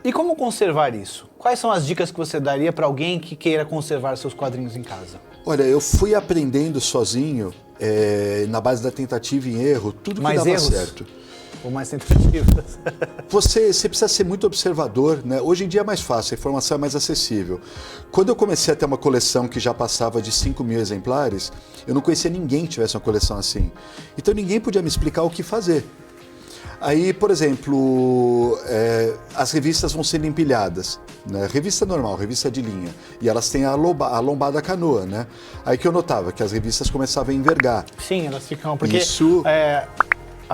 E como conservar isso? Quais são as dicas que você daria para alguém que queira conservar seus quadrinhos em casa? Olha, eu fui aprendendo sozinho, na base da tentativa e erro, tudo que dava certo. Ou mais tentativas? Você precisa ser muito observador, né? Hoje em dia é mais fácil, a informação é mais acessível. Quando eu comecei a ter uma coleção que já passava de 5.000 exemplares, eu não conhecia ninguém que tivesse uma coleção assim. Então ninguém podia me explicar o que fazer. Aí, por exemplo, as revistas vão sendo empilhadas, né? Revista normal, revista de linha, e elas têm a lombada canoa, né? Aí que eu notava que as revistas começavam a envergar. Sim, elas ficam, porque Isso...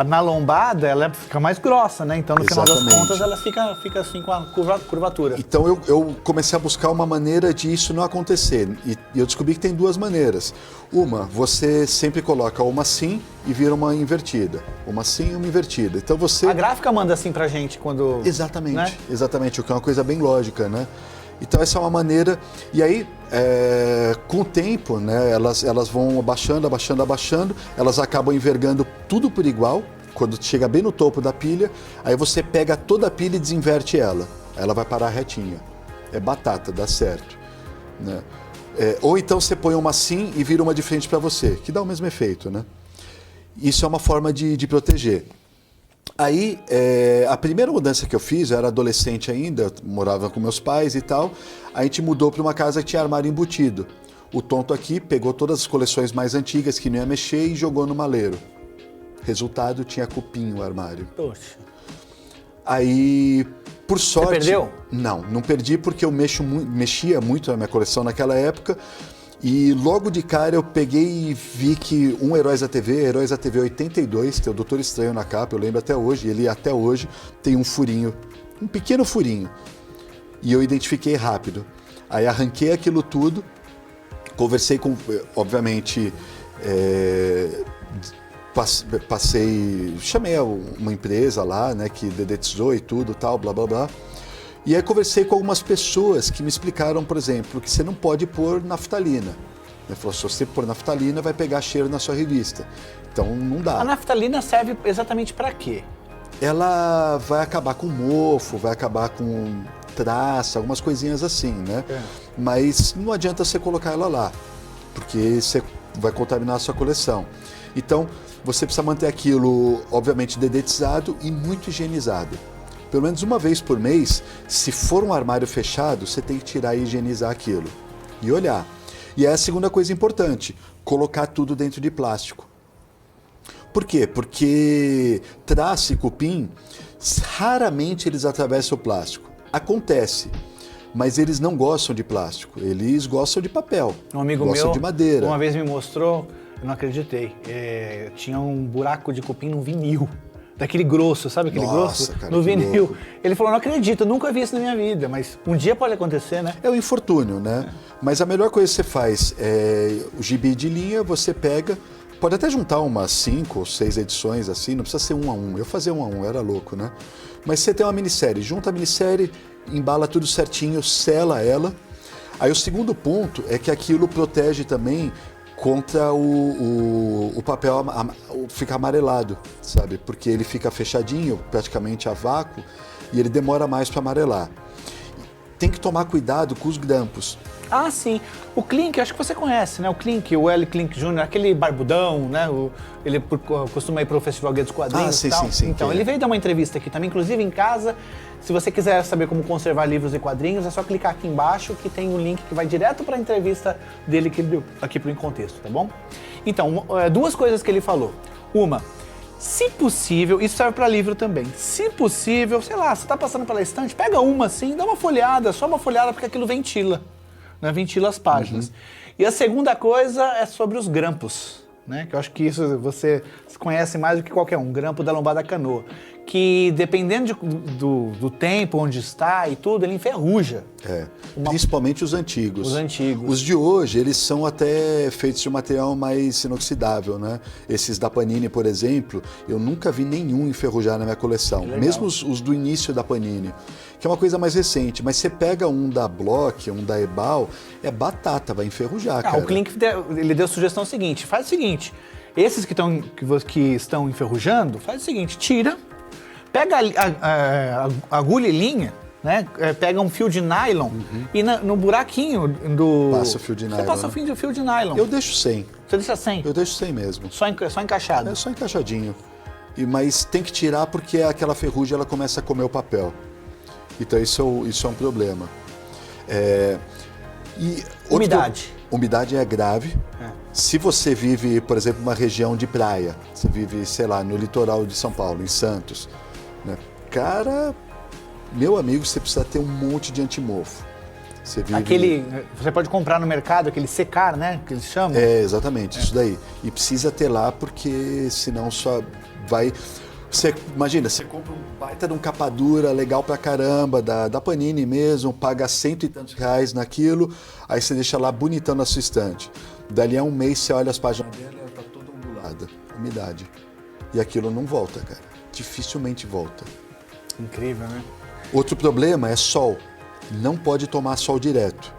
na lombada ela fica mais grossa, né? Então no final das Exatamente. contas ela fica assim com a curvatura. Então eu comecei a buscar uma maneira de isso não acontecer, e eu descobri que tem duas maneiras. Uma, você sempre coloca uma assim e vira uma invertida. Uma assim e uma invertida. Então você... A gráfica manda assim pra gente quando... Exatamente, né? Exatamente, o que é uma coisa bem lógica, né? Então essa é uma maneira, e aí com o tempo, né, elas vão abaixando, elas acabam envergando tudo por igual, quando chega bem no topo da pilha, aí você pega toda a pilha e desinverte ela vai parar retinha. É batata, dá certo, né? Ou então você põe uma assim e vira uma de frente para você, que dá o mesmo efeito, né? Isso é uma forma de proteger. Aí, a primeira mudança que eu fiz, eu era adolescente ainda, eu morava com meus pais e tal, a gente mudou para uma casa que tinha armário embutido. O tonto aqui pegou todas as coleções mais antigas que não ia mexer e jogou no maleiro. Resultado, tinha cupim o armário. Poxa. Aí, por sorte... Você perdeu? Não perdi porque eu mexia muito na minha coleção naquela época. E logo de cara eu peguei e vi que Heróis da TV 82, tem o Doutor Estranho na capa, eu lembro até hoje, ele até hoje tem um furinho, um pequeno furinho. E eu identifiquei rápido. Aí arranquei aquilo tudo, conversei com, obviamente, chamei uma empresa lá, né, que dedetizou e tudo, tal, blá blá blá. E aí conversei com algumas pessoas que me explicaram, por exemplo, que você não pode pôr naftalina. Ele falou, se você pôr naftalina, vai pegar cheiro na sua revista. Então não dá. A naftalina serve exatamente para quê? Ela vai acabar com mofo, vai acabar com traça, algumas coisinhas assim, né? Mas não adianta você colocar ela lá, porque você vai contaminar a sua coleção. Então, você precisa manter aquilo, obviamente, dedetizado e muito higienizado. Pelo menos uma vez por mês, se for um armário fechado, você tem que tirar e higienizar aquilo. E olhar. E é a segunda coisa importante, colocar tudo dentro de plástico. Por quê? Porque traça e cupim, raramente eles atravessam o plástico. Acontece, mas eles não gostam de plástico, eles gostam de papel, Um amigo gostam meu, de madeira. uma vez me mostrou, eu não acreditei, tinha um buraco de cupim no vinil. Daquele grosso, sabe aquele grosso? Cara, no vinil. Louco. Ele falou, não acredito, eu nunca vi isso na minha vida, mas um dia pode acontecer, né? É o infortúnio, né? Mas a melhor coisa que você faz é o gibi de linha, você pega, pode até juntar umas 5 ou 6 edições assim, não precisa ser 1 a 1. Eu fazia 1 a 1, era louco, né? Mas você tem uma minissérie, junta a minissérie, embala tudo certinho, sela ela. Aí o segundo ponto é que aquilo protege também contra o papel ficar amarelado, sabe? Porque ele fica fechadinho, praticamente a vácuo, e ele demora mais para amarelar. Tem que tomar cuidado com os grampos. Ah, sim. O Klink, acho que você conhece, né? O Klink, o L. Klink Jr., aquele barbudão, né? Ele costuma ir pro Festival Guia dos Quadrinhos e tal. Sim. Então, ele veio dar uma entrevista aqui também, inclusive em casa. Se você quiser saber como conservar livros e quadrinhos, é só clicar aqui embaixo que tem um link que vai direto para a entrevista dele que ele deu aqui pro Em Contexto, tá bom? Então, duas coisas que ele falou. Uma, se possível, isso serve para livro também. Se possível, sei lá, você tá passando pela estante, pega uma assim, dá uma folhada, só uma folhada porque aquilo ventila. Né, ventila as páginas. E a segunda coisa é sobre os grampos, né? Que eu acho que isso você conhece mais do que qualquer um, grampo da lombada canoa. Que dependendo do tempo, onde está e tudo, ele enferruja. Principalmente os antigos. Os antigos. Os de hoje, eles são até feitos de material mais inoxidável, né? Esses da Panini, por exemplo, eu nunca vi nenhum enferrujar na minha coleção. Mesmo os do início da Panini, que é uma coisa mais recente. Mas você pega um da Block, um da Ebal, é batata, vai enferrujar, cara. O Klink, ele deu a sugestão seguinte, faz o seguinte, esses que estão enferrujando, faz o seguinte, tira, pega a agulha e linha né? Pega um fio de nylon e no buraquinho do... Passa o fio de nylon. Você passa o fio de nylon. Eu deixo 100. Você deixa 100? Eu deixo 100 mesmo. Só encaixado? É só encaixadinho. Mas tem que tirar porque aquela ferrugem ela começa a comer o papel. Então isso é um problema. Umidade. Umidade é grave. Se você vive, por exemplo, uma região de praia, você vive, sei lá, no litoral de São Paulo, em Santos, né? Cara, meu amigo, você precisa ter um monte de antimofo. Você pode comprar no mercado aquele secar, né? Que eles chamam. Exatamente, isso daí. E precisa ter lá porque senão só vai... Imagina, você compra um baita de um capa dura legal pra caramba, da Panini mesmo, paga R$100 e tantos naquilo, aí você deixa lá bonitão na sua estante. Dali a um mês você olha as páginas dela e ela tá toda ondulada, umidade. E aquilo não volta, cara. Dificilmente volta. Incrível, né? Outro problema é sol. Não pode tomar sol direto.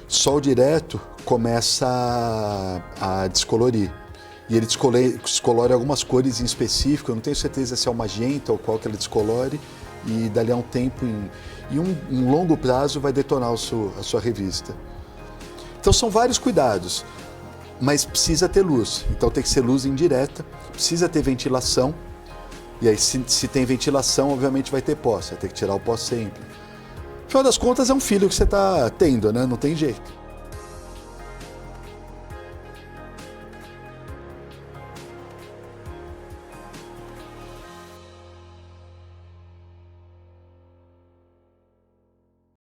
Sol direto começa a descolorir. E ele descolore algumas cores em específico, eu não tenho certeza se é o magenta ou qual que ele descolore, e dali a um tempo, em um longo prazo, vai detonar a sua revista. Então são vários cuidados, mas precisa ter luz, então tem que ser luz indireta, precisa ter ventilação, e aí se tem ventilação, obviamente vai ter pó, você vai ter que tirar o pó sempre. Afinal das contas, é um filho que você está tendo, né? Não tem jeito.